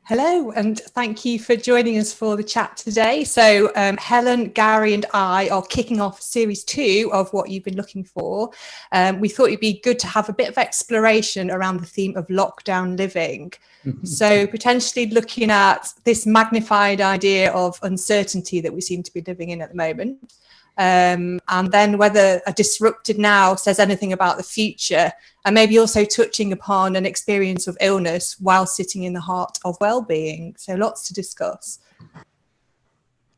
Hello, and thank you for joining us for the chat today. So Helen, Gary and I are kicking off series 2 of what you've been looking for. We thought it'd be good to have a bit of exploration around the theme of lockdown living. So potentially looking at this magnified idea of uncertainty that we seem to be living in at the moment. And then whether a disrupted now says anything about the future, and maybe also touching upon an experience of illness while sitting in the heart of well-being. So lots to discuss.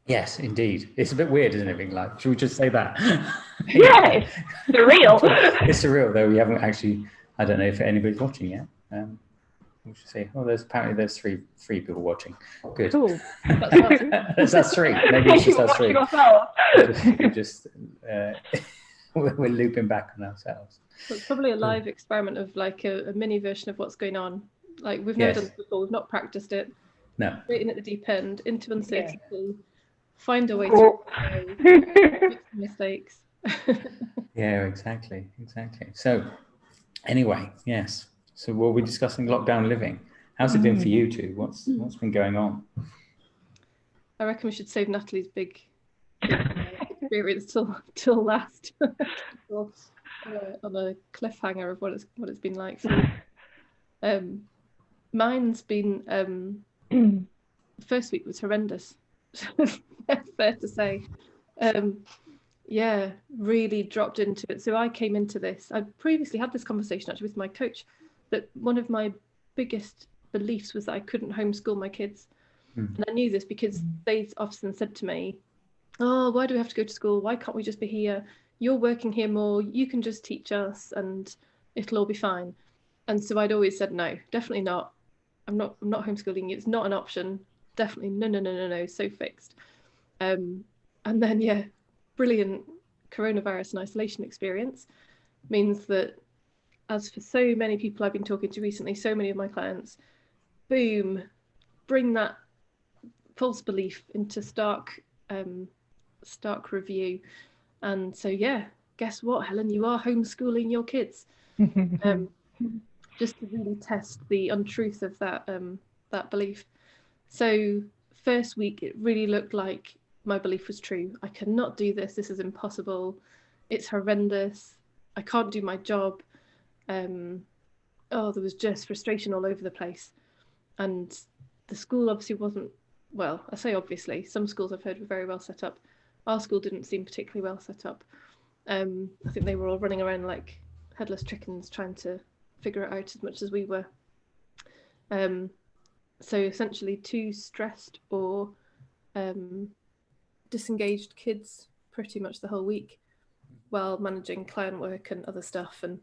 Yes, indeed. It's a bit weird, isn't it, being like, should we just say that? Yeah, it's surreal. It's surreal, though. We haven't actually, I don't know if anybody's watching yet. We should say, oh, there's three people watching. Good. Cool. That's three. Maybe it's just us three. We're looping back on ourselves. So it's probably a live experiment of like a mini version of what's going on. Like we've never done this before. We've not practiced it. No. Straight in at the deep end, into uncertainty, find a way to make mistakes. Yeah, exactly. So anyway, yes. So we'll be discussing lockdown living. How's it been for you two? What's been going on? I reckon we should save Natalie's big experience till last. On a cliffhanger of what it's been like. So, mine's been first week was horrendous. Fair to say. Yeah, really dropped into it. So I came into this. I previously had this conversation actually with my coach, that one of my biggest beliefs was that I couldn't homeschool my kids. And I knew this because they often said to me, oh, why do we have to go to school? Why can't we just be here? You're working here more, you can just teach us and it'll all be fine. And so I'd always said, no, definitely not. I'm not homeschooling you. It's not an option. Definitely no, so fixed. And then, yeah, brilliant coronavirus and isolation experience means that, as for so many people I've been talking to recently, so many of my clients, boom, bring that false belief into stark review. And so, yeah, guess what, Helen? You are homeschooling your kids. Just to really test the untruth of that belief. So first week, it really looked like my belief was true. I cannot do this. This is impossible. It's horrendous. I can't do my job. There was just frustration all over the place. And the school obviously wasn't, well, I say obviously, some schools I've heard were very well set up. Our school didn't seem particularly well set up. I think they were all running around like headless chickens trying to figure it out as much as we were. So essentially 2 stressed or disengaged kids pretty much the whole week while managing client work and other stuff, and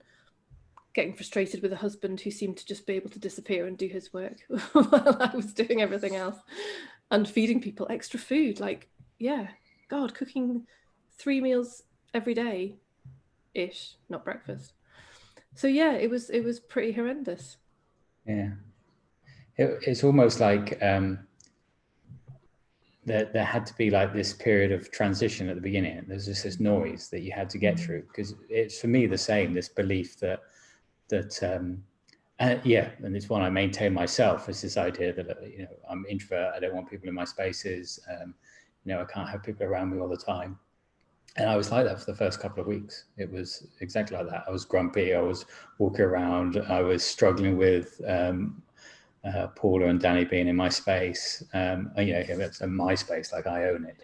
getting frustrated with a husband who seemed to just be able to disappear and do his work while I was doing everything else, and feeding people extra food. Like, yeah, God, cooking 3 meals every day ish, not breakfast. So yeah, it was pretty horrendous. Yeah, it's almost like there had to be like this period of transition at the beginning. There's just this noise that you had to get through, because it's for me the same, this belief that and it's one I maintain myself, is this idea that I'm introvert, I don't want people in my spaces, I can't have people around me all the time. And I was like that for the first couple of weeks. It was exactly like that. I was grumpy. I was walking around. I was struggling with Paula and Danny being in my space. It's a my space, like I own it.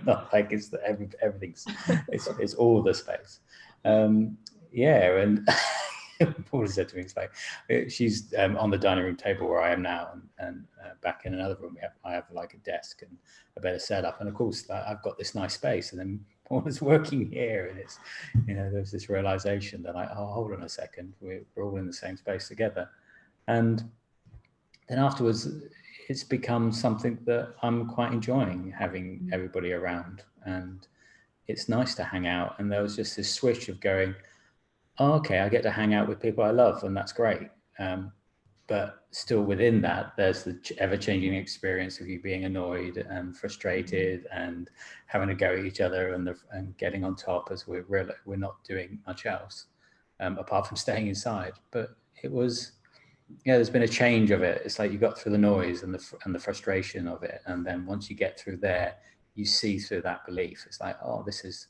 Not like it's everything's. It's all the space. And Paula said to me, it's like, she's on the dining room table where I am now, and back in another room I have like a desk and a better setup, and of course I've got this nice space, and then Paula's working here, and it's there's this realization that hold on a second, we're all in the same space together. And then afterwards it's become something that I'm quite enjoying, having everybody around, and it's nice to hang out. And there was just this switch of going, oh, okay, I get to hang out with people I love, and that's great. But still within that, there's the ever-changing experience of you being annoyed and frustrated and having to go at each other and getting on top, as we're not doing much else apart from staying inside. But it was there's been a change of it. It's like you got through the noise and the frustration of it, and then once you get through there, you see through that belief. It's like, oh, this is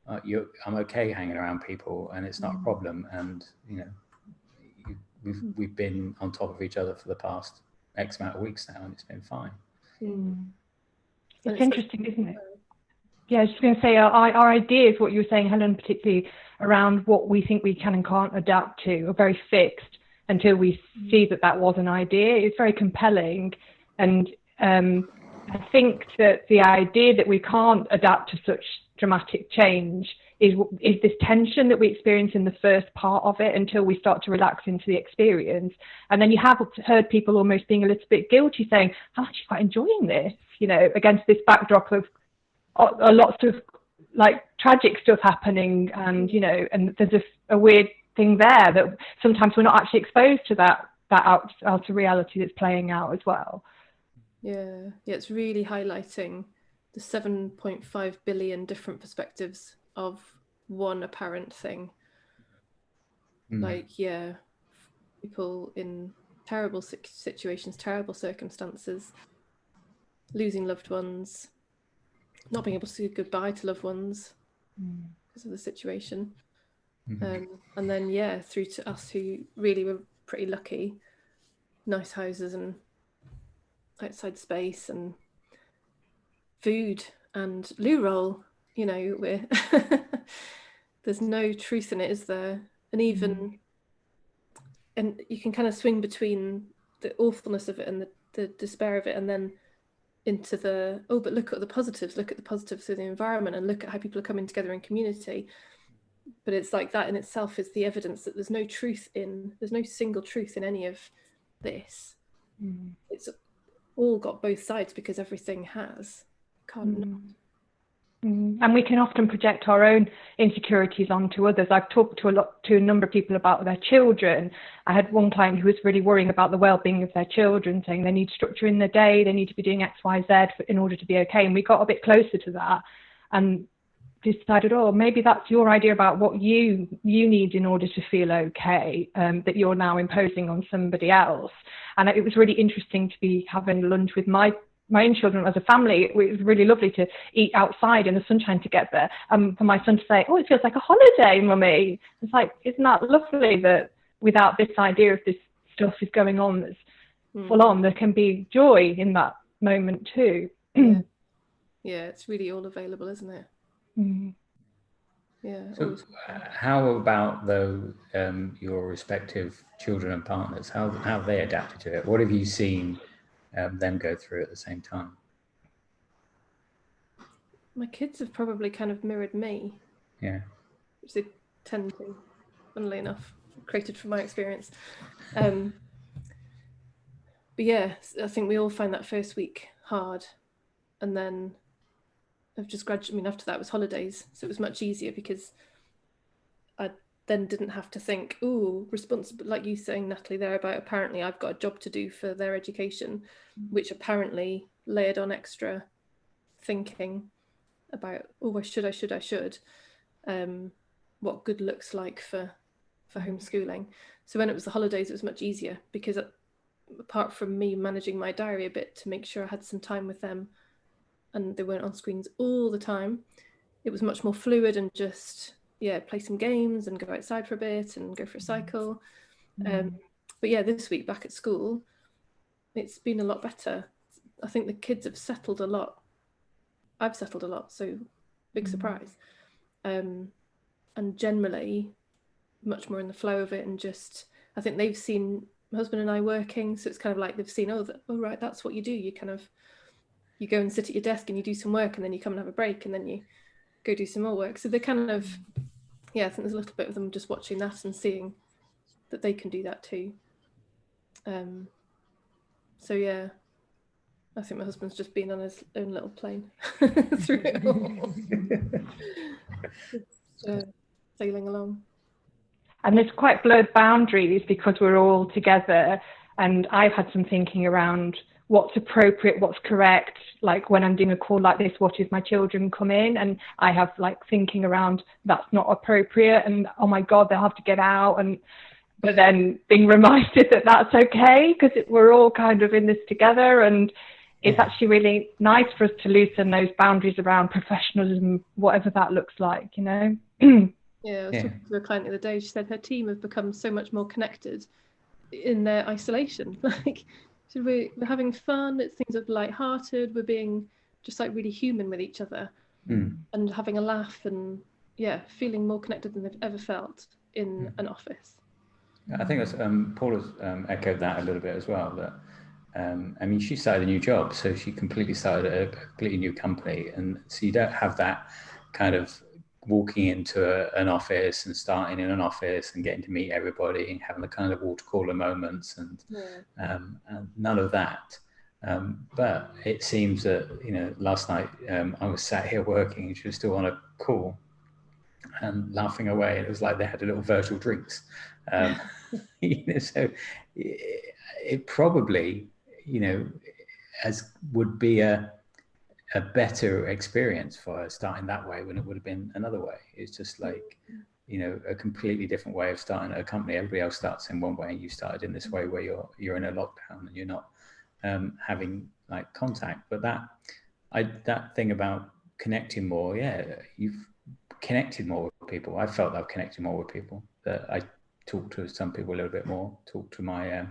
I'm okay hanging around people, and it's not a problem. And we've been on top of each other for the past X amount of weeks now, and it's been fine. It's interesting, isn't it? Yeah, I was just going to say, our ideas, what you were saying, Helen, particularly around what we think we can and can't adapt to, are very fixed until we see that was an idea. It's very compelling. And I think that the idea that we can't adapt to such dramatic change is this tension that we experience in the first part of it until we start to relax into the experience. And then you have heard people almost being a little bit guilty, saying, I'm actually quite enjoying this, against this backdrop of a lot of like tragic stuff happening, and and there's a weird thing there that sometimes we're not actually exposed to that outer reality that's playing out as well. Yeah, it's really highlighting the 7.5 billion different perspectives of one apparent thing. Like, people in terrible situations, terrible circumstances, losing loved ones, not being able to say goodbye to loved ones because of the situation. And then, through to us who really were pretty lucky, nice houses and outside space and food and loo roll, we're there's no truth in it, is there? And and you can kind of swing between the awfulness of it and the despair of it, and then into but look at the positives of the environment, and look at how people are coming together in community. But it's like that in itself is the evidence that there's no single truth in any of this. It's all got both sides because everything has. Can't not. And we can often project our own insecurities onto others. I've talked to a number of people about their children. I had one client who was really worrying about the well-being of their children, saying they need structure in their day, they need to be doing X, Y, Z in order to be okay. And we got a bit closer to that and decided, maybe that's your idea about what you need in order to feel okay, that you're now imposing on somebody else. And it was really interesting to be having lunch with my own children as a family. It was really lovely to eat outside in the sunshine together, for my son to say, it feels like a holiday, mummy. It's like, isn't that lovely that without this idea of this stuff is going on that's full on, there can be joy in that moment too. Yeah, it's really all available, isn't it? So how about though your respective children and partners, how have they adapted to it? What have you seen them go through at the same time? My kids have probably kind of mirrored me, which they tend to, funnily enough, created from my experience. But I think we all find that first week hard, and then I've just gradually, after that was holidays, so it was much easier because I then didn't have to think, responsible, like you saying, Natalie, there about apparently I've got a job to do for their education, which apparently layered on extra thinking about, I should, what good looks like for homeschooling. So when it was the holidays, it was much easier because apart from me managing my diary a bit to make sure I had some time with them, and they weren't on screens all the time, it was much more fluid and just play some games and go outside for a bit and go for a cycle. But this week back at school, it's been a lot better. I think the kids have settled a lot. I've settled a lot, so big surprise. And generally much more in the flow of it, and just I think they've seen my husband and I working, so it's kind of like they've seen right, that's what you do. You go and sit at your desk and you do some work, and then you come and have a break, and then you go do some more work. So they're kind of, I think there's a little bit of them just watching that and seeing that they can do that too. I think my husband's just been on his own little plane through it all. Just, sailing along. And there's quite blurred boundaries because we're all together, and I've had some thinking around what's appropriate, what's correct. Like when I'm doing a call like this, what if my children come in? And I have like thinking around that's not appropriate, and oh my God, they'll have to get out. but then being reminded that that's okay, because we're all kind of in this together, and it's actually really nice for us to loosen those boundaries around professionalism, whatever that looks like, you know. Yeah, I was talking to a client the other day. She said her team have become so much more connected in their isolation. Like, so we're having fun, things are light-hearted, we're being just like really human with each other, and having a laugh, and feeling more connected than they've ever felt in an office. I think that's, Paula's echoed that a little bit as well, that I mean, she started a new job, so she completely started a completely new company, and so you don't have that kind of walking into an office and starting in an office and getting to meet everybody and having the kind of water cooler moments and none of that. But it seems that, you know, last night I was sat here working and she was still on a call and laughing away. It was like they had a little virtual drinks. You know, so it probably, you know, would be a better experience for her starting that way when it would have been another way. It's just like, you know, a completely different way of starting a company. Everybody else starts in one way and you started in this way where you're in a lockdown and you're not having like contact. But that thing about connecting more, you've connected more with people. I felt I've connected more with people, that I talk to some people a little bit more, talk to my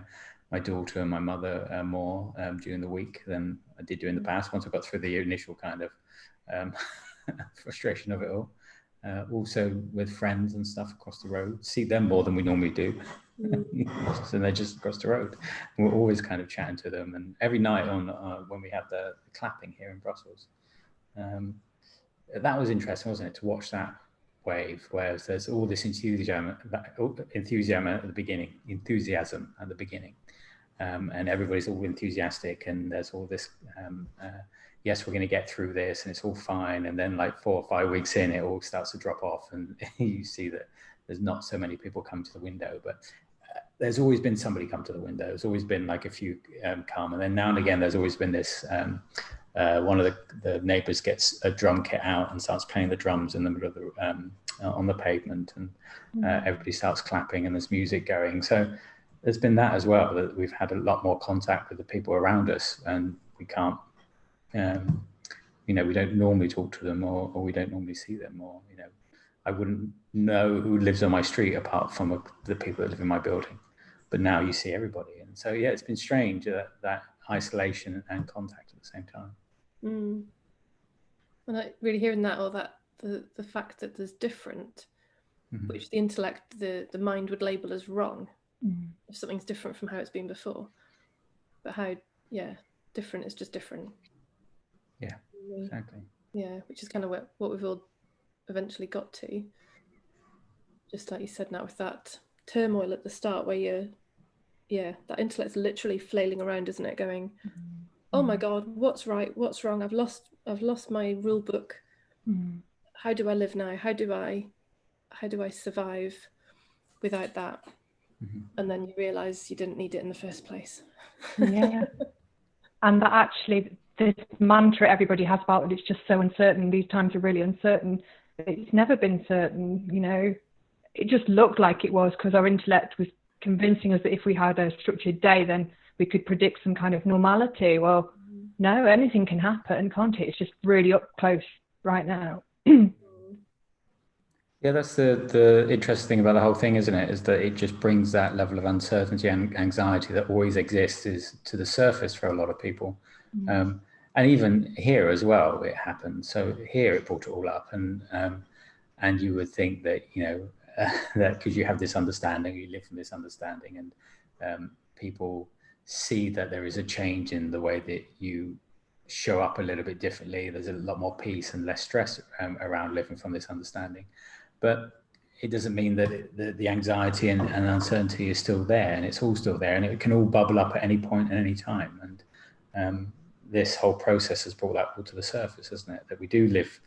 my daughter and my mother more during the week than I did during the past, once I got through the initial kind of frustration of it all. Also with friends and stuff across the road, see them more than we normally do. So they're just across the road. We're always kind of chatting to them. And every night on when we had the clapping here in Brussels, that was interesting, wasn't it, to watch that wave, where there's all this enthusiasm at the beginning. And everybody's all enthusiastic, and there's all this, yes, we're going to get through this, and it's all fine. And then like 4 or 5 weeks in, it all starts to drop off, and you see that there's not so many people come to the window, but there's always been somebody come to the window. There's always been like a few come, and then now and again, there's always been this, one of the neighbors gets a drum kit out and starts playing the drums in the middle of the, on the pavement, and everybody starts clapping and there's music going. So there's been that as well, that we've had a lot more contact with the people around us, and we can't, you know, we don't normally talk to them, or we don't normally see them, or, you know, I wouldn't know who lives on my street apart from the people that live in my building, but now you see everybody. And so, yeah, it's been strange, that isolation and contact at the same time. And I really hearing that, or that the fact that there's different, which the intellect, the mind would label as wrong, if something's different from how it's been before. But how, different is just different. Yeah, exactly. Yeah, which is kind of what we've all eventually got to. Just like you said, now with that turmoil at the start, where that intellect's literally flailing around, isn't it, going, oh my God, what's right, what's wrong? I've lost my rule book. How do I live now? How do I survive without that? And then you realize you didn't need it in the first place. Yeah. And that actually, this mantra everybody has about it, it's just so uncertain. These times are really uncertain. It's never been certain, you know. It just looked like it was because our intellect was convincing us that if we had a structured day, then we could predict some kind of normality. Well, no, anything can happen, can't it? It's just really up close right now. Yeah, that's the interesting thing about the whole thing, isn't it? Is that it just brings that level of uncertainty and anxiety that always exists to the surface for a lot of people. And even here as well, it happened. So here it brought it all up, and you would think that, you know, that because you have this understanding, you live from this understanding, and people see that there is a change in the way that you show up a little bit differently. There's a lot more peace and less stress around living from this understanding. But it doesn't mean that the anxiety and uncertainty is still there, and it's all still there, and it can all bubble up at any point at any time. And this whole process has brought that all to the surface, hasn't it? That we do live,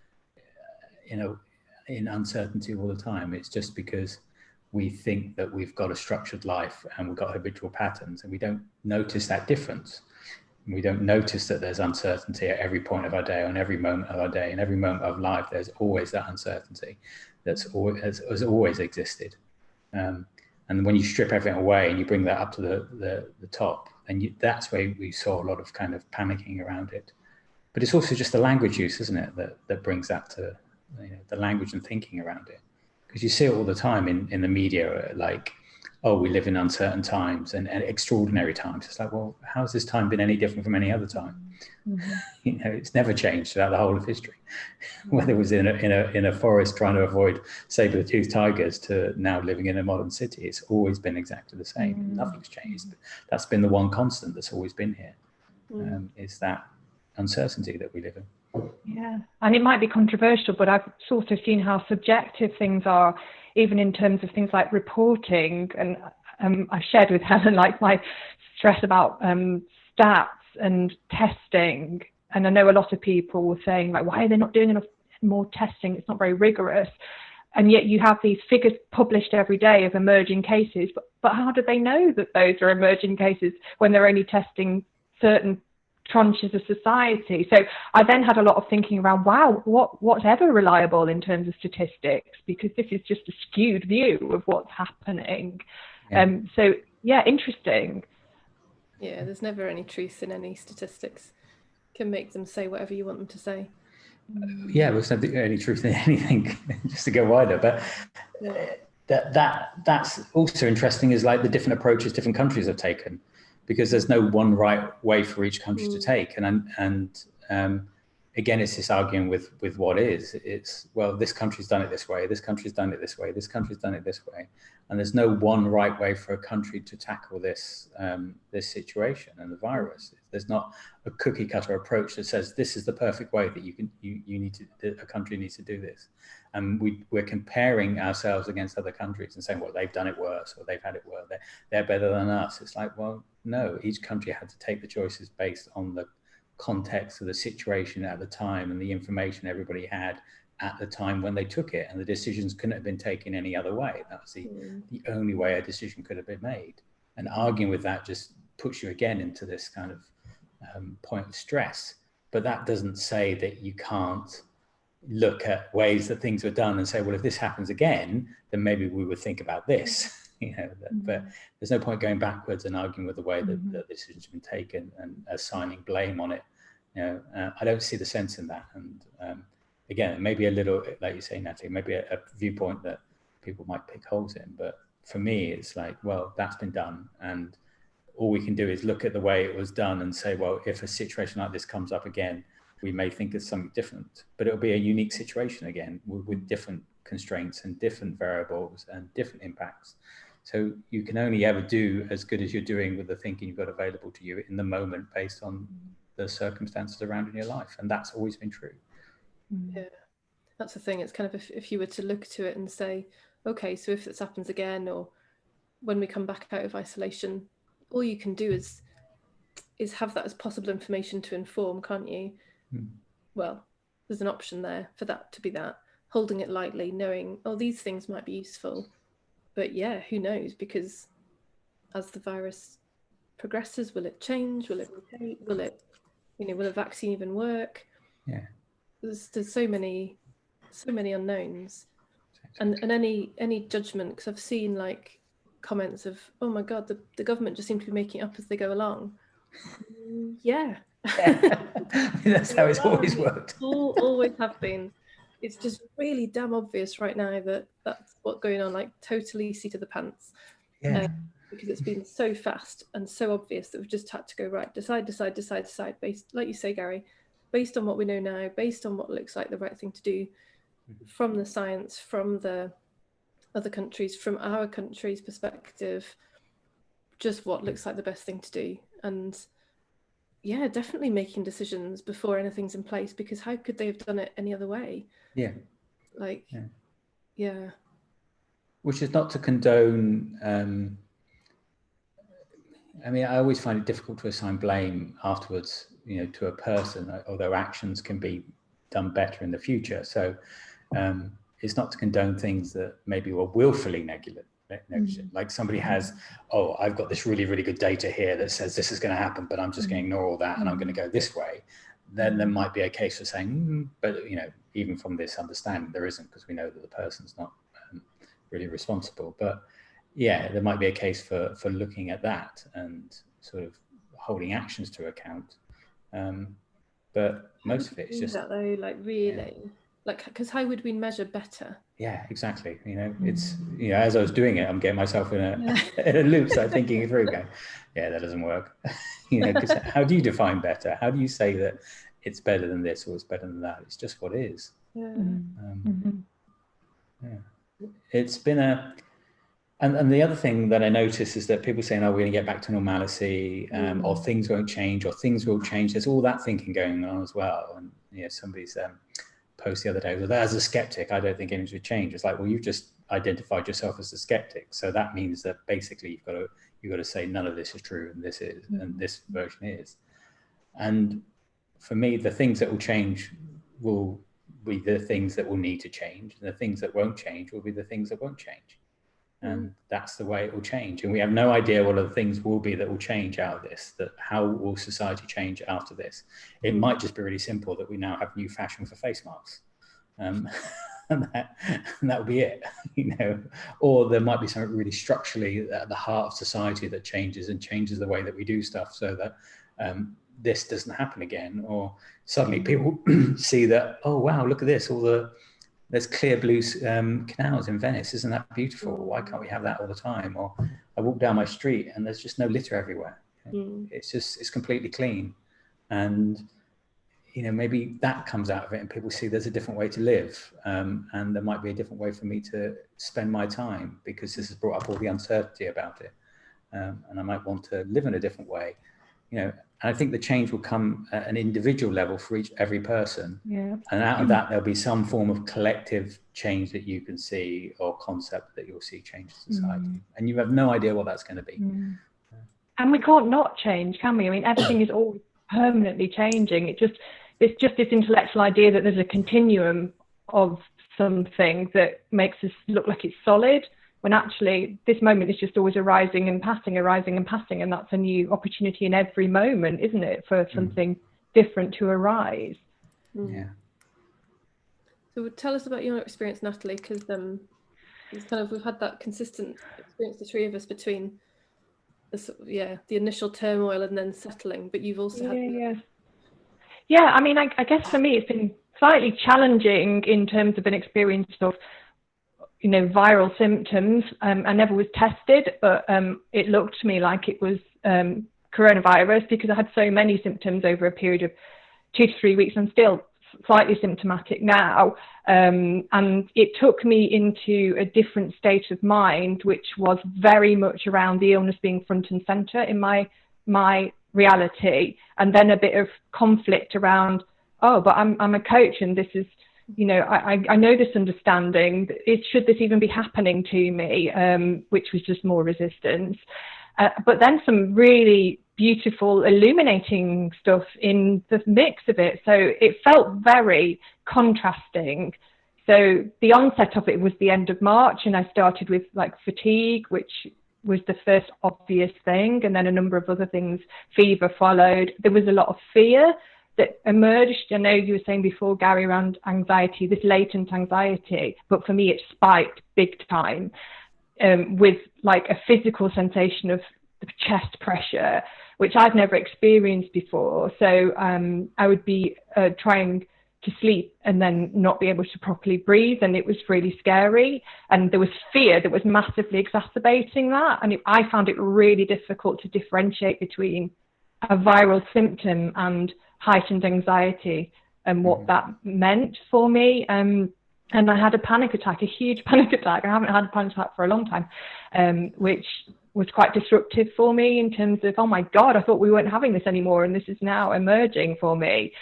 you know, in uncertainty all the time. It's just because we think that we've got a structured life and we've got habitual patterns, and we don't notice that difference. We don't notice that there's uncertainty at every point of our day, on every moment of our day, in every moment of life. There's always that uncertainty has always existed. And when you strip everything away and you bring that up to the top, then that's where we saw a lot of kind of panicking around it. But it's also just the language use, isn't it, that brings that to, the language and thinking around it. Because you see it all the time in the media, like, oh, we live in uncertain times and extraordinary times. It's like, well, how's this time been any different from any other time? It's never changed throughout the whole of history. Whether it was in a forest trying to avoid saber-toothed tigers to now living in a modern city, it's always been exactly the same. Nothing's changed. That's been the one constant that's always been here, is that uncertainty that we live in. Yeah, and it might be controversial, but I've sort of seen how subjective things are, even in terms of things like reporting. And I shared with Helen like my stress about stats and testing. And I know a lot of people were saying, like, why are they not doing enough more testing? It's not very rigorous. And yet you have these figures published every day of emerging cases. But how do they know that those are emerging cases when they're only testing certain tranches of society? So I then had a lot of thinking around, wow, what's ever reliable in terms of statistics? Because this is just a skewed view of what's happening. So yeah, interesting. Yeah, there's never any truth in any statistics. Can make them say whatever you want them to say. Yeah, there's no any truth in anything, just to go wider. But that's also interesting, is like the different approaches different countries have taken, because there's no one right way for each country to take. And again, it's this arguing with what is. It's, well, this country's done it this way, this country's done it this way, this country's done it this way. And there's no one right way for a country to tackle this this situation and the virus. There's not a cookie cutter approach that says this is the perfect way that a country needs to do this. And we're comparing ourselves against other countries and saying, well, they've done it worse, or they've had it worse, they're better than us. It's like, well, no, each country had to take the choices based on the context of the situation at the time and the information everybody had at the time when they took it, and the decisions couldn't have been taken any other way. That was the only way a decision could have been made. And arguing with that just puts you again into this kind of point of stress. But that doesn't say that you can't look at ways that things were done and say, well, if this happens again, then maybe we would think about this. But there's no point going backwards and arguing with the way that the decision's been taken and assigning blame on it. I don't see the sense in that. And again, maybe a little, like you say, Natalie, maybe a viewpoint that people might pick holes in. But for me, it's like, well, that's been done. And all we can do is look at the way it was done and say, well, if a situation like this comes up again, we may think of something different. But it'll be a unique situation again with different constraints and different variables and different impacts. So you can only ever do as good as you're doing with the thinking you've got available to you in the moment based on the circumstances around in your life. And that's always been true. Yeah, that's the thing. It's kind of, if you were to look to it and say, okay, so if this happens again, or when we come back out of isolation, all you can do is have that as possible information to inform, can't you? Well, there's an option there for that to be that, holding it lightly, knowing, oh, these things might be useful. But yeah, who knows? Because as the virus progresses, will it change? Will it mutate? Will it, will a vaccine even work? Yeah. There's so many unknowns. And any judgment, because I've seen like comments of, oh my God, the government just seem to be making it up as they go along. Yeah. That's how it's always worked. Always have been. It's just really damn obvious right now that that's what's going on, like totally seat of the pants. Yeah. Because it's been so fast and so obvious that we've just had to go, right, decide, based, like you say, Gary, based on what we know now, based on what looks like the right thing to do, from the science, from the other countries, from our country's perspective, just what looks like the best thing to do. And yeah, definitely making decisions before anything's in place, because how could they have done it any other way? Yeah. Like, yeah. Which is not to condone, I mean, I always find it difficult to assign blame afterwards, to a person, although actions can be done better in the future. So it's not to condone things that maybe were willfully negligent. Like somebody has, oh, I've got this really, really good data here that says this is going to happen, but I'm just going to ignore all that and I'm going to go this way. Then there might be a case for saying, but even from this understanding, there isn't, because we know that the person's not really responsible. But yeah, there might be a case for looking at that and sort of holding actions to account. But most of it is just that though, like really, like, because how would we measure better? Yeah, exactly. It's, as I was doing it, I'm getting myself in a loop, so thinking it through, going, yeah, that doesn't work. Because how do you define better? How do you say that it's better than this or it's better than that? It's just what is. It's been and the other thing that I notice is that people saying, oh, we're going to get back to normality, or things won't change, or things will change. There's all that thinking going on as well. And somebody's post the other day was, as a skeptic, I don't think anything would change. It's like, well, you've just identified yourself as a skeptic, so that means that basically you've got to say none of this is true and this is and this version is. And for me, the things that will change will be the things that will need to change, and the things that won't change will be the things that won't change. And that's the way it will change. And we have no idea what other things will be that will change out of this, that how will society change after this. It might just be really simple that we now have new fashion for face masks. And that will be it, or there might be something really structurally at the heart of society that changes the way that we do stuff, so that this doesn't happen again. Or suddenly people see that, oh, wow, look at this, there's clear blue canals in Venice. Isn't that beautiful? Why can't we have that all the time? Or I walk down my street and there's just no litter everywhere. It's completely clean. And, maybe that comes out of it and people see there's a different way to live. And there might be a different way for me to spend my time, because this has brought up all the uncertainty about it. And I might want to live in a different way. And I think the change will come at an individual level for every person. Yeah. And out of that, there'll be some form of collective change that you can see, or concept that you'll see change society. And you have no idea what that's going to be. And we can't not change, can we? I mean, everything is always permanently changing. It's just this intellectual idea that there's a continuum of something that makes us look like it's solid, when actually this moment is just always arising and passing, and that's a new opportunity in every moment, isn't it, for something different to arise. Yeah. So tell us about your experience, Natalie, because it's we've had that consistent experience, the three of us, between the initial turmoil and then settling, but you've also had I mean, I guess for me it's been slightly challenging in terms of an experience of viral symptoms. I never was tested, but it looked to me like it was coronavirus, because I had so many symptoms over a period of 2 to 3 weeks. I'm still slightly symptomatic now, and it took me into a different state of mind, which was very much around the illness being front and center in my reality, and then a bit of conflict around, oh, but I'm a coach, and this is, I know this understanding. Should this even be happening to me? Which was just more resistance. But then some really beautiful, illuminating stuff in the mix of it. So it felt very contrasting. So the onset of it was the end of March, and I started with fatigue, which was the first obvious thing, and then a number of other things. Fever followed. There was a lot of fear that emerged. I know you were saying before, Gary, around anxiety, this latent anxiety, but for me it spiked big time, with a physical sensation of the chest pressure, which I've never experienced before. So I would be trying to sleep and then not be able to properly breathe, and it was really scary, and there was fear that was massively exacerbating that, and I found it really difficult to differentiate between a viral symptom and heightened anxiety and what that meant for me. And I had a panic attack, a huge panic attack. I haven't had a panic attack for a long time, which was quite disruptive for me in terms of, oh my God, I thought we weren't having this anymore, and this is now emerging for me,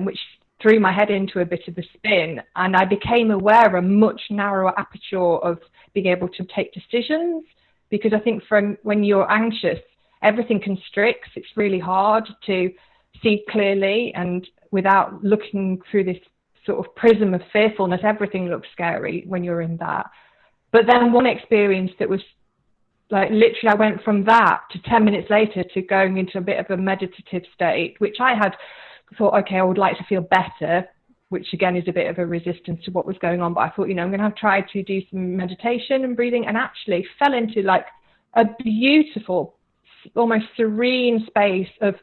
which threw my head into a bit of a spin. And I became aware of a much narrower aperture of being able to take decisions, because I think when you're anxious, everything constricts. It's really hard to see clearly, and without looking through this sort of prism of fearfulness, everything looks scary when you're in that. But then one experience that was literally, I went from that to 10 minutes later to going into a bit of a meditative state, which I had thought, okay, I would like to feel better. which again is a bit of a resistance to what was going on. But I thought, I'm going to have tried to do some meditation and breathing, and actually fell into like a beautiful, almost serene space of,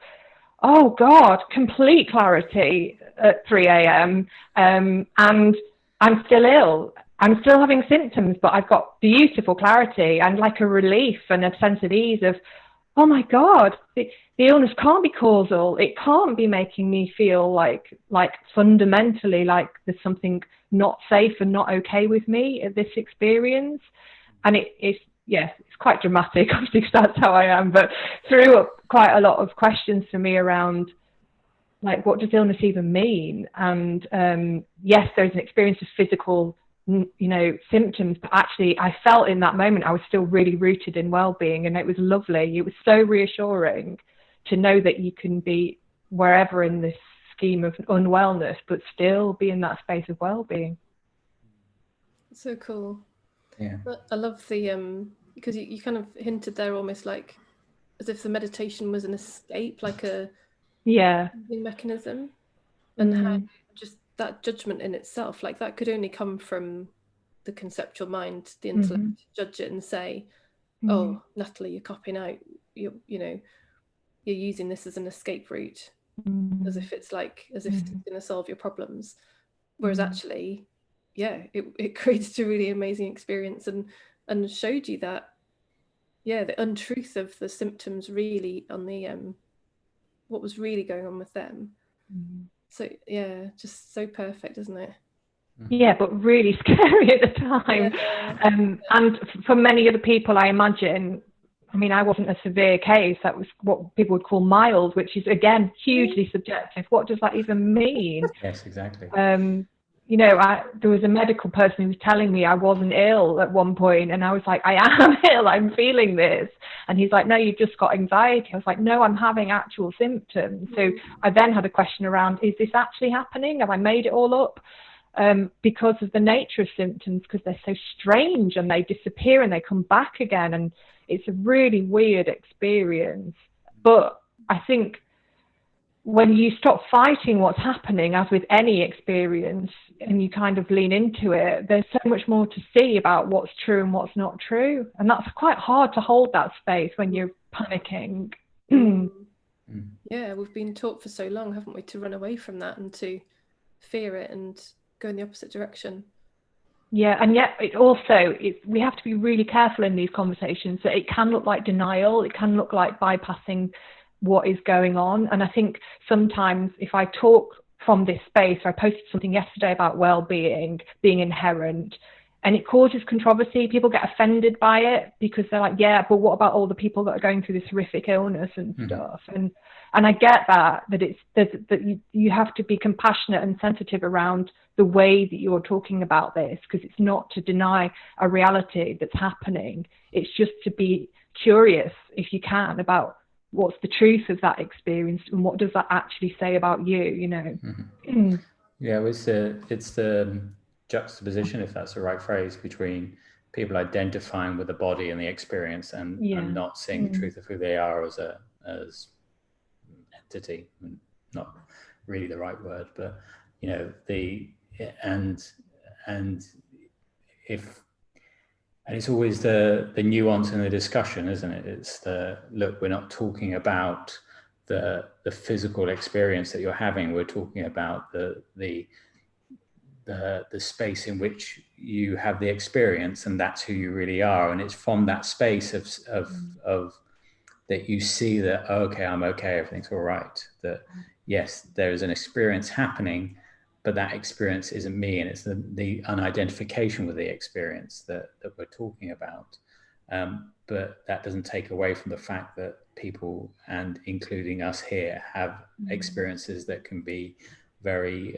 oh God, complete clarity at 3 a.m. And I'm still ill. I'm still having symptoms, but I've got beautiful clarity and like a relief and a sense of ease of, oh my God, the illness can't be causal. It can't be making me feel like fundamentally like there's something not safe and not okay with me at this experience. And it's quite dramatic, obviously, because that's how I am, but threw up quite a lot of questions for me around, like, what does illness even mean? And yes, there's an experience of physical, symptoms, but actually I felt in that moment I was still really rooted in well-being, and it was lovely. It was so reassuring to know that you can be wherever in this scheme of unwellness, but still be in that space of well-being. So cool. Yeah. I love the because you kind of hinted there almost like as if the meditation was an escape, like a mechanism, and how just that judgment in itself, like that could only come from the conceptual mind, the intellect, judge it and say, oh, Natalie, you're copping out, you're using this as an escape route, as if it's going to solve your problems, whereas actually it created a really amazing experience and showed you that the untruth of the symptoms really on the what was really going on with them. So just so perfect, isn't it? Yeah, but really scary at the time. And for many other people, I imagine, I mean, I wasn't a severe case. That was what people would call mild, which is, again, hugely subjective. What does that even mean? Yes, exactly. There was a medical person who was telling me I wasn't ill at one point, and I was like, I am ill, I'm feeling this. And he's like, no, you've just got anxiety. I was like, no, I'm having actual symptoms. So I then had a question around, is this actually happening? Have I made it all up? Because of the nature of symptoms, because they're so strange and they disappear and they come back again, and it's a really weird experience. But I think when you stop fighting what's happening, as with any experience, and you kind of lean into it, there's so much more to see about what's true and what's not true. And that's quite hard to hold that space when you're panicking. Yeah, we've been taught for so long, haven't we, to run away from that and to fear it and go in the opposite direction. Yeah, and yet we have to be really careful in these conversations that it can look like denial, it can look like bypassing what is going on. And I think sometimes if I talk from this space, I posted something yesterday about well-being being inherent, and it causes controversy. People get offended by it because they're like, yeah, but what about all the people that are going through this horrific illness and stuff? And I get that you have to be compassionate and sensitive around the way that you're talking about this, because it's not to deny a reality that's happening. It's just to be curious, if you can, about what's the truth of that experience and what does that actually say about you, Yeah, it's the juxtaposition, if that's the right phrase, between people identifying with the body and the experience and not seeing the truth of who they are as entity. Not really the right word, but and it's always the nuance in the discussion, isn't it? It's look, we're not talking about the physical experience that you're having. We're talking about the space in which you have the experience, and that's who you really are. And it's from that space of that you see that, okay, I'm okay, everything's all right. That yes, there is an experience happening, but that experience isn't me, and it's the unidentification with the experience that we're talking about. But that doesn't take away from the fact that people, and including us here, have experiences that can be very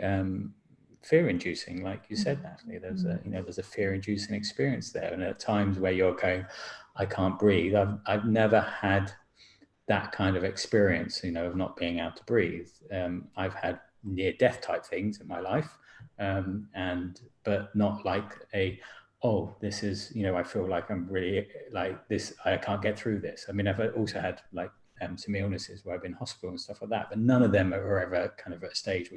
fear-inducing, like you said, Natalie. There's a fear-inducing experience there, and at times where you're going, I can't breathe. I've never had that kind of experience, of not being able to breathe. I've had near-death type things in my life, but not like this is, I feel like I'm really like this, I can't get through this. I mean, I've also had like some illnesses where I've been in hospital and stuff like that, but none of them are ever kind of at a stage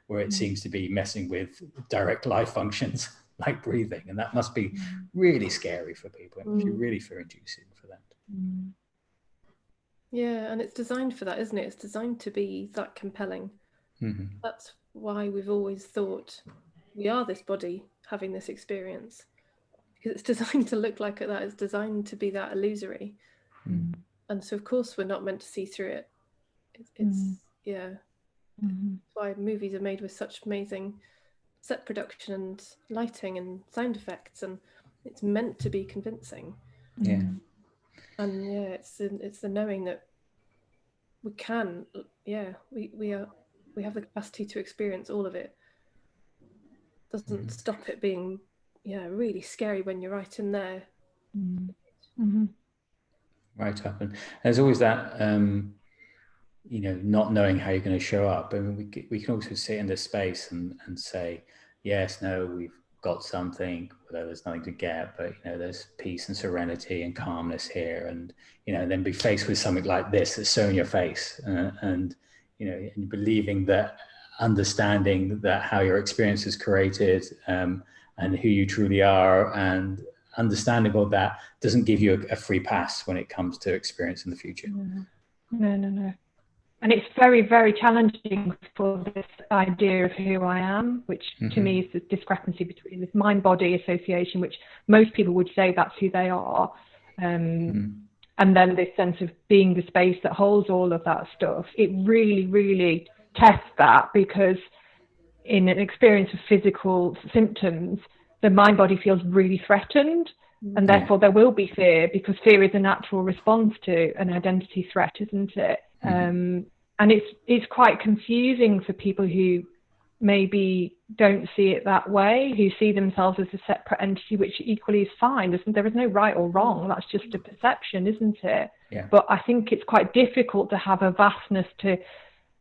where it seems to be messing with direct life functions like breathing. And that must be really scary for people. It must be really fear-inducing for them. Yeah, and it's designed for that, isn't it? It's designed to be that compelling. That's why we've always thought we are this body having this experience, because it's designed to look like that. It's designed to be that illusory. And so of course we're not meant to see through it. It's that's why movies are made with such amazing set production and lighting and sound effects, and it's meant to be convincing. And it's the knowing that we can, we have the capacity to experience all of it. Doesn't stop it being really scary when you're right in there. Right up, and there's always that not knowing how you're going to show up. I mean, we can also sit in this space and say, yes, no, we've got something, although there's nothing to get, but there's peace and serenity and calmness here, and then be faced with something like this that's so in your face, and believing that, understanding that how your experience is created, and who you truly are, and understanding all that doesn't give you a free pass when it comes to experience in the future. No. And it's very, very challenging for this idea of who I am, which to me is the discrepancy between this mind-body association, which most people would say that's who they are, and then this sense of being the space that holds all of that stuff. It really, really tests that, because in an experience of physical symptoms, the mind-body feels really threatened, and therefore there will be fear, because fear is a natural response to an identity threat, isn't it? And it's quite confusing for people who maybe don't see it that way, who see themselves as a separate entity, which equally is fine. There is no right or wrong. That's just a perception, isn't it? But I think it's quite difficult to have a vastness to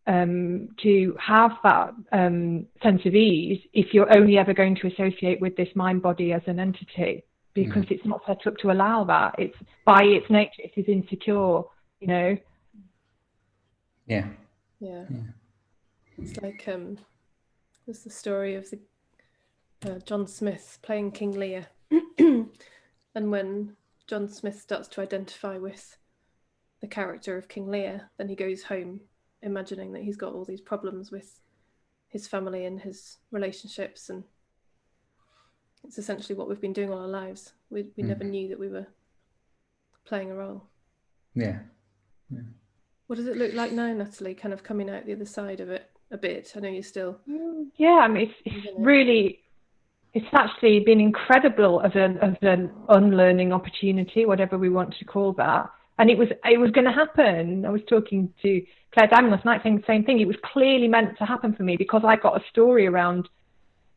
have that sense of ease if you're only ever going to associate with this mind body as an entity, because it's not set up to allow that. It's by its nature, it is insecure, Yeah. It's like there's the story of the John Smith playing King Lear, and when John Smith starts to identify with the character of King Lear, then he goes home imagining that he's got all these problems with his family and his relationships, and it's essentially what we've been doing all our lives. We never knew that we were playing a role. What does it look like now, Natalie, kind of coming out the other side of it a bit? I know you're still... I mean, it's really... It's actually been incredible as an unlearning opportunity, whatever we want to call that. And it was going to happen. I was talking to Claire Diamond last night saying the same thing. It was clearly meant to happen for me, because I got a story around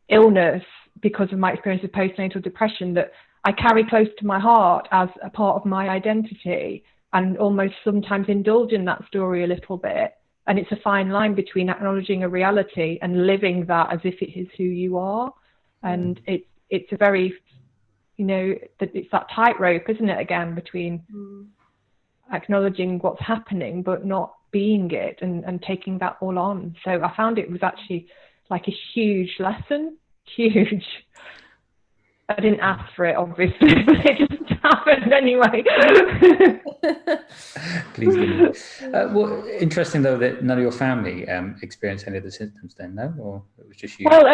illness because of my experience of postnatal depression that I carry close to my heart as a part of my identity, and almost sometimes indulge in that story a little bit. And it's a fine line between acknowledging a reality and living that as if it is who you are. And it's a very, it's that tightrope, isn't it, again, between acknowledging what's happening but not being it, and taking that all on. So I found it was actually like a huge lesson, huge. I didn't ask for it, obviously, but it just happened anyway. Please give me. Well, interesting though that none of your family experienced any of the symptoms then, no? Or it was just you? Well,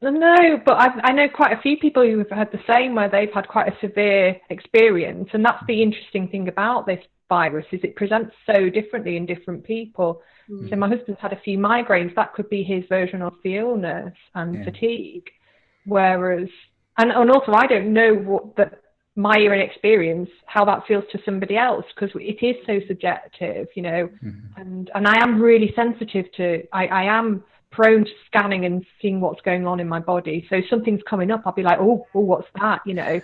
no, but I know quite a few people who have had the same, where they've had quite a severe experience. And that's the interesting thing about this virus, is it presents so differently in different people. So my husband's had a few migraines. That could be his version of the illness and fatigue. Whereas, and also I don't know my experience, how that feels to somebody else, because it is so subjective, and I am really sensitive to, I am prone to scanning and seeing what's going on in my body. So something's coming up, I'll be like, oh, what's that, and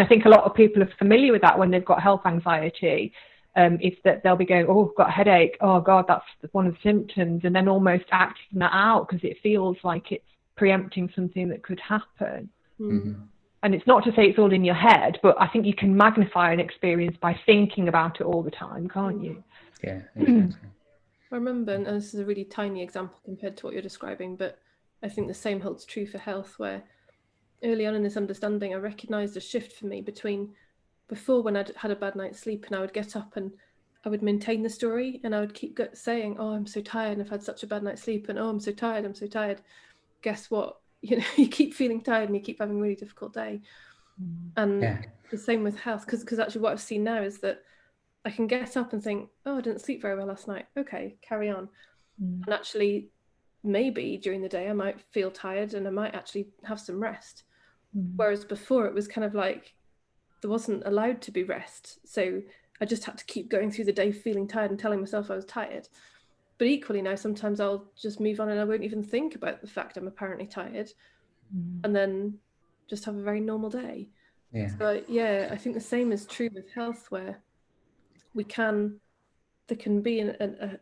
I think a lot of people are familiar with that when they've got health anxiety, is that they'll be going, oh, I've got a headache, oh God, that's one of the symptoms, and then almost acting that out because it feels like it's preempting something that could happen. And it's not to say it's all in your head, but I think you can magnify an experience by thinking about it all the time, can't you? Yeah, exactly. I remember, and this is a really tiny example compared to what you're describing, but I think the same holds true for health, where early on in this understanding, I recognised a shift for me between before, when I'd had a bad night's sleep and I would get up and I would maintain the story and I would keep saying, oh, I'm so tired and I've had such a bad night's sleep, and oh, I'm so tired, I'm so tired. Guess what? You keep feeling tired and you keep having a really difficult day. And the same with health, because actually what I've seen now is that I can get up and think, oh, I didn't sleep very well last night. Okay, carry on. And actually, maybe during the day I might feel tired and I might actually have some rest. Whereas before it was kind of like there wasn't allowed to be rest. So I just had to keep going through the day feeling tired and telling myself I was tired. But equally now, sometimes I'll just move on and I won't even think about the fact I'm apparently tired, and then just have a very normal day. So I think the same is true with health, where there can be an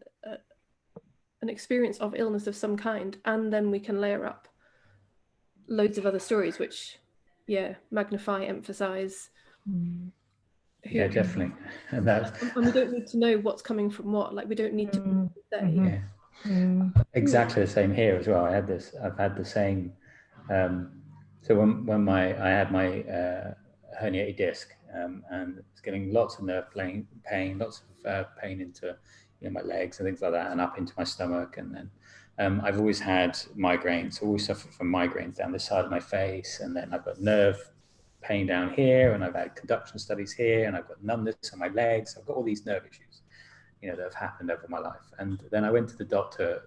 experience of illness of some kind, and then we can layer up loads of other stories which magnify, emphasize. Definitely. And we don't need to know what's coming from what. Like, we don't need to say. Exactly the same here as well. I've had the same. So when I had my herniated disc, and was getting lots of nerve pain, lots of pain into my legs and things like that, and up into my stomach. And then I've always had migraines, always suffered from migraines down this side of my face, and then I've got nerve pain down here, and I've had conduction studies here, and I've got numbness on my legs. I've got all these nerve issues, that have happened over my life. And then I went to the doctor,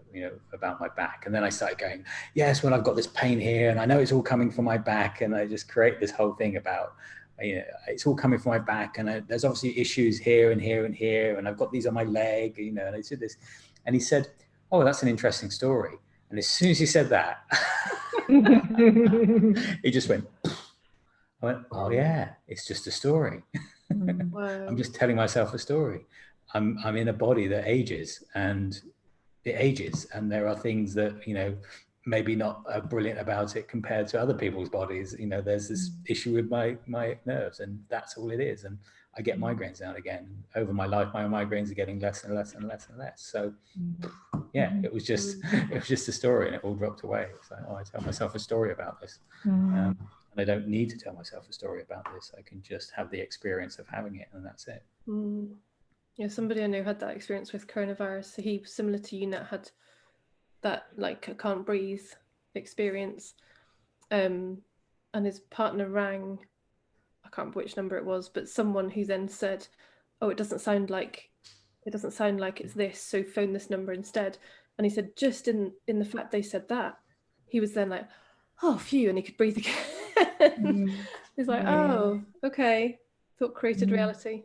about my back, and then I started going, yes, well, I've got this pain here, and I know it's all coming from my back, and I just create this whole thing about, it's all coming from my back, and there's obviously issues here and here and here, and I've got these on my leg, and I did this, and he said, oh, that's an interesting story. And as soon as he said that, he just went. I went, oh yeah, it's just a story. Wow. I'm just telling myself a story. I'm in a body that ages, and it ages, and there are things that maybe not are brilliant about it compared to other people's bodies. There's this issue with my nerves, and that's all it is. And I get migraines now and again. Over my life, my migraines are getting less and less and less and less. So it was just a story, and it all dropped away. It's like, oh, I tell myself a story about this. And I don't need to tell myself a story about this. I can just have the experience of having it, and that's it. Yeah, somebody I know had that experience with coronavirus. So he, similar to you, Nat, had that like I can't breathe experience. And his partner rang, I can't remember which number it was, but someone who then said, oh, it doesn't sound like it's this, so phone this number instead. And he said, just in the fact they said that, he was then like, oh, phew, and he could breathe again. He's like, oh, okay. Thought created reality.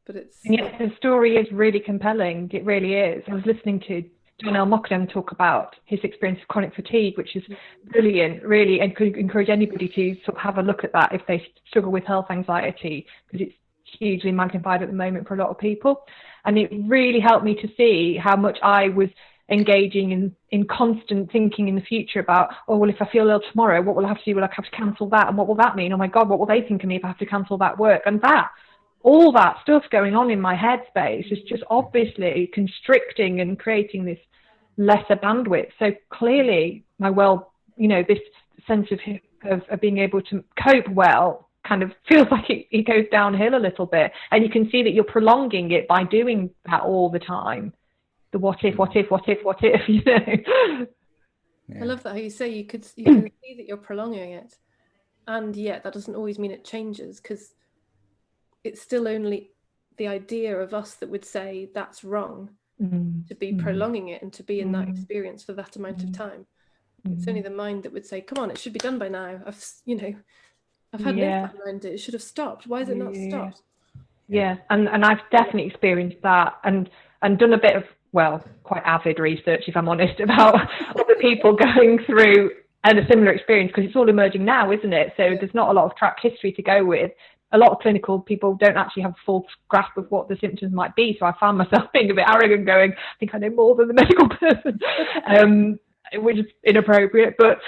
But it's... And yes, the story is really compelling. It really is. I was listening to Donnell Mockdam talk about his experience of chronic fatigue, which is brilliant, really, and could encourage anybody to sort of have a look at that if they struggle with health anxiety, because it's hugely magnified at the moment for a lot of people. And it really helped me to see how much I was engaging in constant thinking in the future about, oh, well, if I feel ill tomorrow, what will I have to do? Will I have to cancel that? And what will that mean? Oh my God, what will they think of me if I have to cancel that work? And all that stuff going on in my headspace is just obviously constricting and creating this lesser bandwidth. So clearly this sense of being able to cope well kind of feels like it goes downhill a little bit. And you can see that you're prolonging it by doing that all the time. The what if, I love that how you say you can see that you're prolonging it, and yet that doesn't always mean it changes, because it's still only the idea of us that would say that's wrong, to be prolonging it and to be in that experience for that amount of time. It's only the mind that would say, come on, it should be done by now. I've had no time around it. It should have stopped. Why is it not stopped? Yeah, and I've definitely experienced that and done a bit of, quite avid research, if I'm honest, about other people going through a similar experience, because it's all emerging now, isn't it? So there's not a lot of track history to go with. A lot of clinical people don't actually have a full grasp of what the symptoms might be. So I found myself being a bit arrogant, going, I think I know more than the medical person, which is inappropriate. But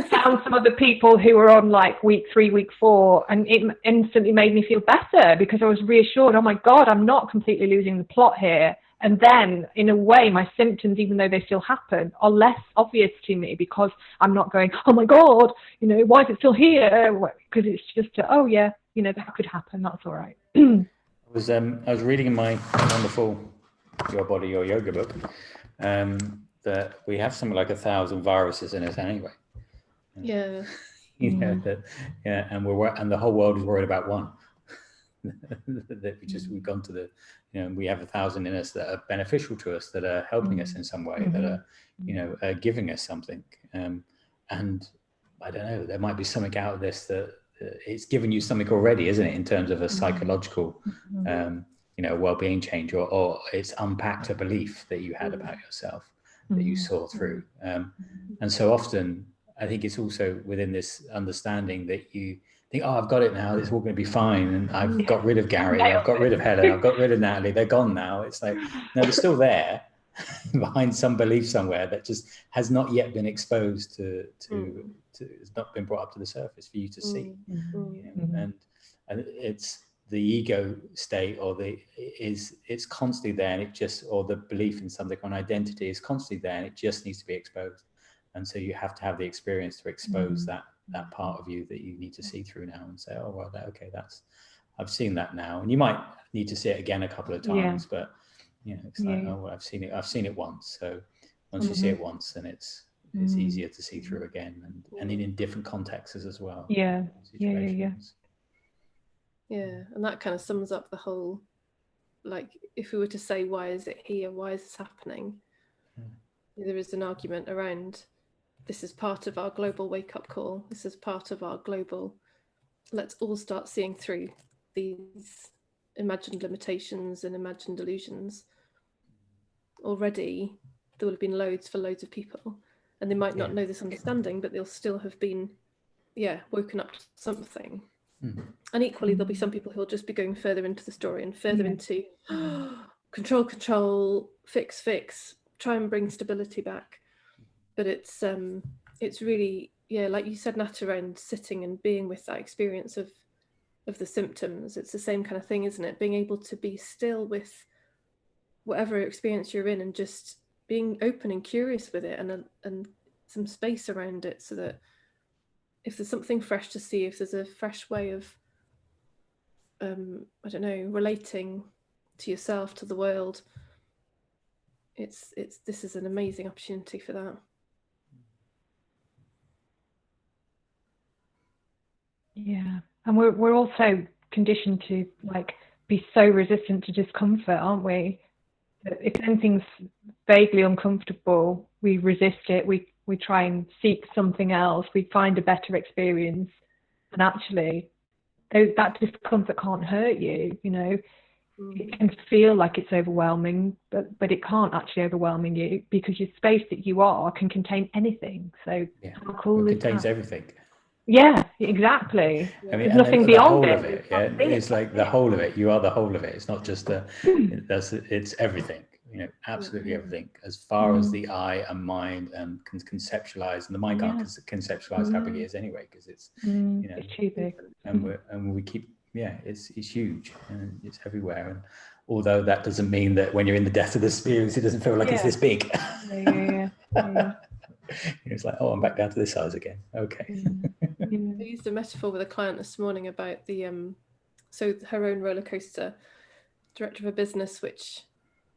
found some other people who were on like week 3, week 4, and it instantly made me feel better because I was reassured, oh my God, I'm not completely losing the plot here. And then in a way, my symptoms, even though they still happen, are less obvious to me because I'm not going, oh my God, you know, why is it still here? Because it's just, oh yeah, you know, that could happen. That's all right. I was reading in my wonderful Your Body, Your Yoga book, that we have something like 1,000 viruses in us anyway. Yeah. You know, that, yeah, and the whole world is worried about one. That we've gone to the, you know, we have 1,000 in us that are beneficial to us, that are helping us in some way, that are, you know, giving us something. And I don't know, there might be something out of this that it's given you something already, isn't it, in terms of a psychological, you know, well-being change, or it's unpacked a belief that you had about yourself that you saw through. And so often, I think it's also within this understanding that you think, oh, I've got it now, it's all going to be fine, and I've got rid of Gary, I've got rid of Helen, I've got rid of Natalie, they're gone now. It's like, no, they're still there behind some belief somewhere that just has not yet been exposed to it's not been brought up to the surface for you to see. You know? And it's the ego state, or it's constantly there, and it just, or the belief in something, on identity is constantly there, and it just needs to be exposed. And so you have to have the experience to expose that part of you that you need to see through now, and say, oh well, okay, I've seen that now. And you might need to see it again a couple of times, but you know, it's like, oh well, I've seen it once. So once you see it once, then it's easier to see through again, and in different contexts as well. Yeah. And that kind of sums up the whole, like, if we were to say, why is it here, why is this happening, there is an argument around, this is part of our global wake-up call, this is part of our global, let's all start seeing through these imagined limitations and imagined illusions. Already there will have been loads for loads of people, and they might not know this understanding, but they'll still have been woken up to something. And equally, there'll be some people who'll just be going further into the story and further into control, fix, try and bring stability back. But it's really, like you said, Nat, around sitting and being with that experience of the symptoms. It's the same kind of thing, isn't it? Being able to be still with whatever experience you're in, and just being open and curious with it, and some space around it, so that if there's something fresh to see, if there's a fresh way of, I don't know, relating to yourself, to the world, this is an amazing opportunity for that. Yeah, and we're also conditioned to like be so resistant to discomfort, aren't we? That if anything's vaguely uncomfortable, we resist it. We try and seek something else. We find a better experience, and actually, that discomfort can't hurt you. You know, it can feel like it's overwhelming, but it can't actually overwhelm you, because your space that you are can contain anything. So how cool is that? It contains everything. Yeah, exactly. I mean, there's nothing beyond it. It's like the whole of it. You are the whole of it. It's not just it's everything. You know, absolutely everything. As far as the eye and mind can conceptualize, and the mind can't conceptualize how big it is anyway, because it's you know, it's too big. And we keep it's huge, and it's everywhere. And although that doesn't mean that when you're in the depth of the experience, it doesn't feel like it's this big. It's like, oh, I'm back down to this size again. Okay. I used a metaphor with a client this morning about so her own roller coaster, director of a business which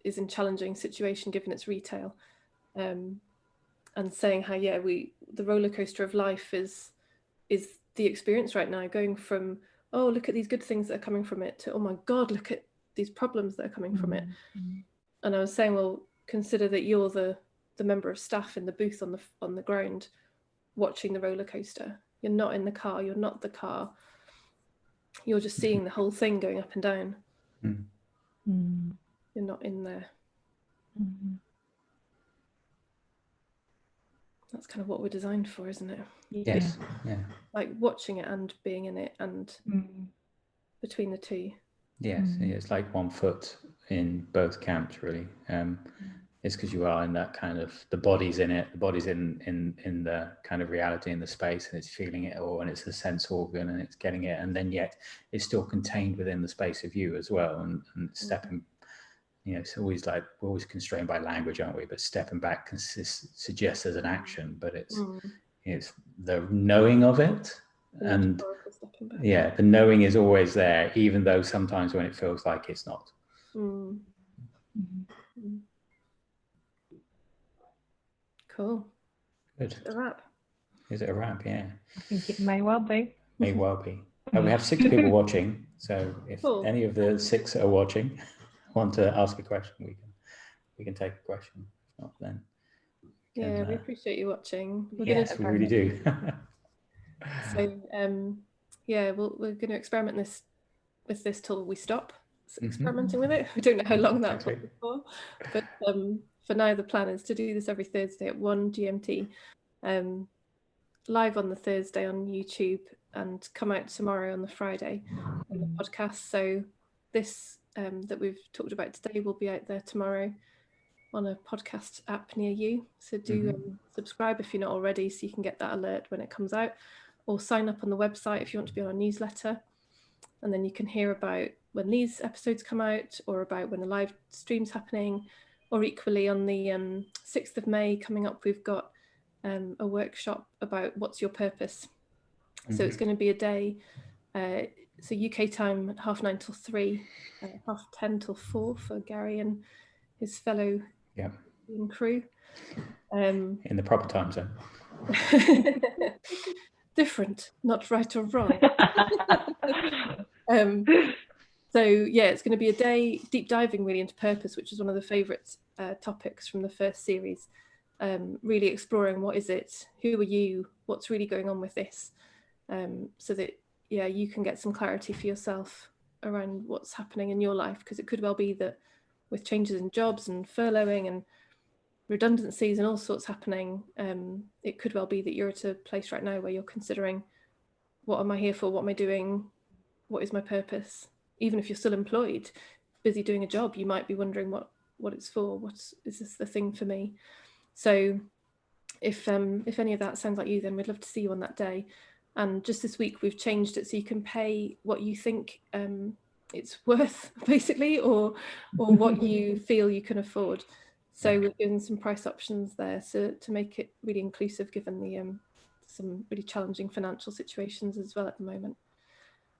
is in challenging situation given its retail, and saying how the roller coaster of life is the experience right now, going from, oh, look at these good things that are coming from it, to, oh my God, look at these problems that are coming from it. And I was saying, well, consider that you're the member of staff in the booth on the ground watching the roller coaster. You're not in the car, you're not the car, you're just seeing the whole thing going up and down. You're not in there. That's kind of what we're designed for, isn't it? Yes. Like watching it and being in it, and between the two. Yes, it's like one foot in both camps, really. it's because you are in that kind of, the body's in it, the body's in the kind of reality in the space, and it's feeling it all, and it's a sense organ, and it's getting it, and then yet it's still contained within the space of you as well, and stepping, you know, it's always like, we're always constrained by language, aren't we? But stepping back suggests as an action, but it's the knowing of it, and yeah, the knowing is always there, even though sometimes when it feels like it's not. Cool. Good. Is it a wrap? Is it a wrap? Yeah. I think it may well be. May well be. We have 6 people watching, so if any of the 6 are watching want to ask a question, we can take a question. If not, then we appreciate you watching. Yes, we really do. So we're going to experiment with this till we stop experimenting with it. We don't know how long that will be for, but for now the plan is to do this every Thursday at 1 GMT, live on the Thursday on YouTube, and come out tomorrow on the Friday on the podcast. So this that we've talked about today will be out there tomorrow on a podcast app near you. So do subscribe if you're not already, so you can get that alert when it comes out, or sign up on the website if you want to be on our newsletter, and then you can hear about when these episodes come out, or about when a live stream's happening, or equally on the 6th of May coming up, we've got a workshop about what's your purpose. So it's going to be a day, so UK time, 9:30 till 3, 10:30 till 4 for Gary and his fellow crew. In the proper time zone. Different, not right or wrong. So it's going to be a day deep diving really into purpose, which is one of the favourite topics from the first series. Really exploring, what is it, who are you, what's really going on with this, so that you can get some clarity for yourself around what's happening in your life, because it could well be that with changes in jobs and furloughing and redundancies and all sorts happening, it could well be that you're at a place right now where you're considering, what am I here for, what am I doing, what is my purpose? Even if you're still employed, busy doing a job, you might be wondering what it's for, is this the thing for me? So if any of that sounds like you, then we'd love to see you on that day. And just this week we've changed it so you can pay what you think it's worth, basically, or what you feel you can afford. So we're giving some price options there, so to make it really inclusive, given the some really challenging financial situations as well at the moment.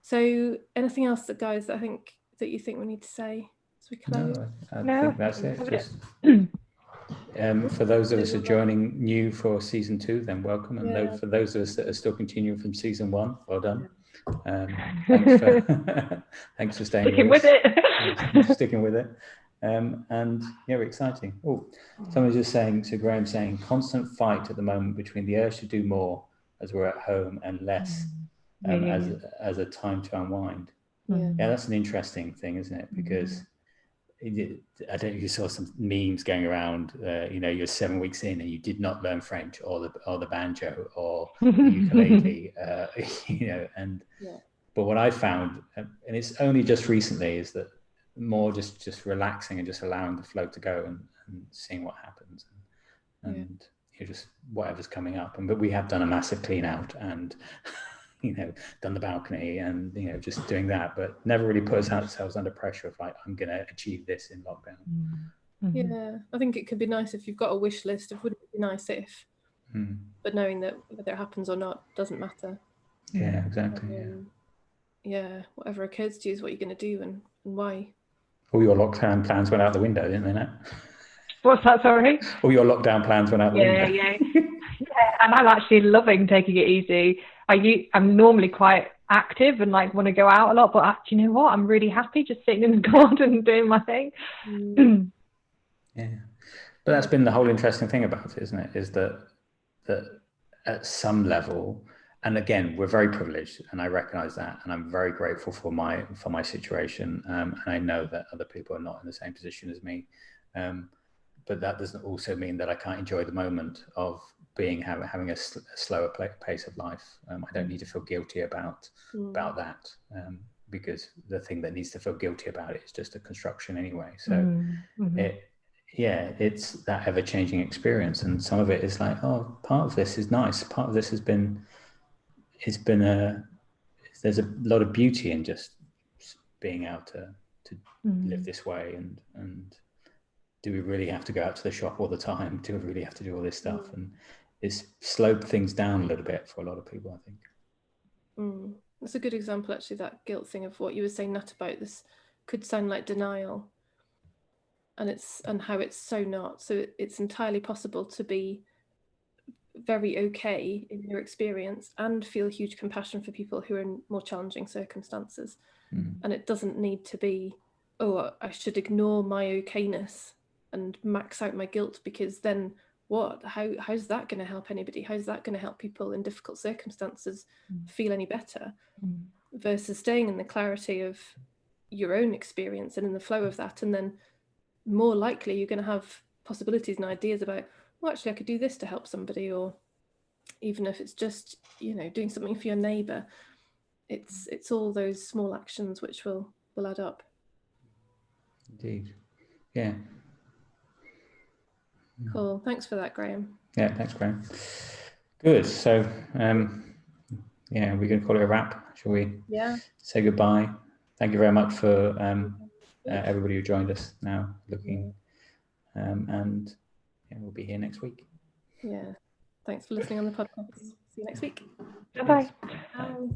So anything else that I think that you think we need to say as we close? No, I think that's it. Just for those of us who are joining new for season 2, then welcome, and for those of us that are still continuing from season 1, well done. Thanks for staying with it. Sticking with it. And exciting. Someone's just saying, so Graham's saying, constant fight at the moment between the urge to do more as we're at home and less as a time to unwind. That's an interesting thing, isn't it? Because I don't know if you saw some memes going around, you're 7 weeks in and you did not learn French or the banjo or the ukulele, but what I found, and it's only just recently, is that more just relaxing and just allowing the flow to go and seeing what happens, and just whatever's coming up. But we have done a massive clean out and done the balcony and just doing that, but never really put ourselves under pressure of like, I'm gonna achieve this in lockdown. I think it could be nice if you've got a wish list of wouldn't it be nice if, but knowing that whether it happens or not doesn't matter. Exactly. Whatever occurs to you is what you're going to do and why. All your lockdown plans went out the window, didn't they, Nat? What's that, sorry? All your lockdown plans went out the window. Yeah, and I'm actually loving taking it easy. I'm normally quite active and want to go out a lot, but actually, you know what? I'm really happy just sitting in the garden and doing my thing. But that's been the whole interesting thing about it, isn't it? Is that at some level, and again, we're very privileged, and I recognize that, and I'm very grateful for my situation, and I know that other people are not in the same position as me, but that doesn't also mean that I can't enjoy the moment of having a slower pace of life. I don't need to feel guilty about that, because the thing that needs to feel guilty about it is just a construction anyway. So yeah, it's that ever-changing experience, and some of it is like, oh, part of this is nice, part of this there's a lot of beauty in just being able to live this way, and do we really have to go out to the shop all the time? Do we really have to do all this stuff? And it's slowed things down a little bit for a lot of people, I think. That's a good example, actually, that guilt thing of what you were saying, Nat, about this could sound like denial, and how it's so not. So it's entirely possible to be very okay in your experience and feel huge compassion for people who are in more challenging circumstances. And it doesn't need to be, oh, I should ignore my okayness and max out my guilt, because then what? How's that going to help anybody? How's that going to help people in difficult circumstances feel any better? Versus staying in the clarity of your own experience and in the flow of that, and then more likely you're going to have possibilities and ideas about, well, actually I could do this to help somebody, or even if it's just, doing something for your neighbour. It's all those small actions which will add up. Indeed. Yeah. Cool. Thanks for that, Graham. Yeah, thanks, Graham. Good. So, yeah, we're going to call it a wrap. Shall we? Yeah. Say goodbye. Thank you very much for everybody who joined us now looking. And yeah, we'll be here next week. Yeah. Thanks for listening on the podcast. See you next week. Bye-bye. Bye.